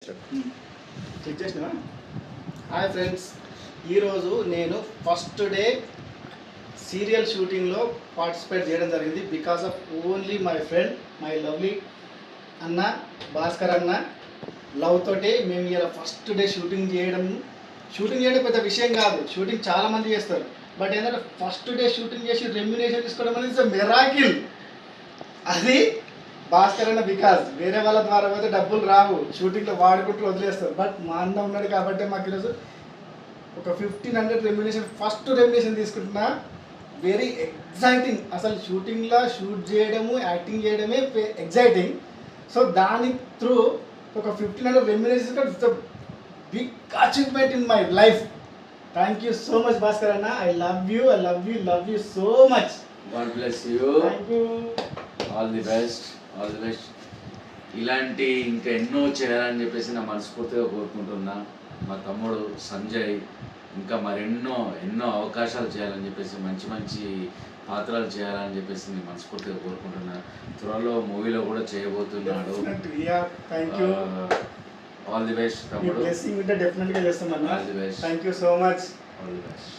Check చేసినా. Hi friends, ఈరోజు నేను ఫస్ట్ డే సీరియల్ షూటింగ్లో పార్టిసిపేట్ చేయడం జరిగింది. Because of only my friend, my lovely అన్న భాస్కర్ అన్న లవ్ తోటి మేము ఇలా ఫస్ట్ డే షూటింగ్ చేయడం పెద్ద విషయం కాదు. షూటింగ్ చాలామంది చేస్తారు, బట్ ఏంటంటే ఫస్ట్ డే షూటింగ్ చేసి రెమ్యునేషన్ తీసుకోవడం అనేది మెరాకిల్. అది భాస్కర్ అన్న. బికాజ్ వేరే వాళ్ళ ద్వారా అయితే డబ్బులు రావు, షూటింగ్లో వాడుకుంటూ వదిలేస్తారు. బట్ మా అన్న ఉన్నాడు కాబట్టి మాకు ఈరోజు ఒక 1500 రెమ్యునేషన్, ఫస్ట్ రెమ్యునేషన్ తీసుకుంటున్నా. Very exciting. అసలు షూటింగ్లో షూట్ చేయడము, యాక్టింగ్ చేయడమే ఎగ్జైటింగ్. సో దాని త్రూ ఒక 1500 remuneration, it's the big achievement in my life. Thank you so much Bhaskar అన్న. I love you so much. God bless you. Thank you. All the best. ఇలాంటి ఇంకా ఎన్నో చేయాలని చెప్పేసి నా మనస్ఫూర్తిగా కోరుకుంటున్నా. మా తమ్ముడు సంజయ్ ఇంకా మరెన్నో అవకాశాలు చేయాలని చెప్పేసి, మంచి పాత్రలు చేయాలని చెప్పేసి నేను మనస్ఫూర్తిగా కోరుకుంటున్నా. త్వరలో మూవీలో కూడా చేయబోతున్నాడు. ఆల్ ది బెస్ట్ తమ్ముడు. డెఫినెట్గా చేస్తాం అన్న. All the best. Thank you so much. All the best.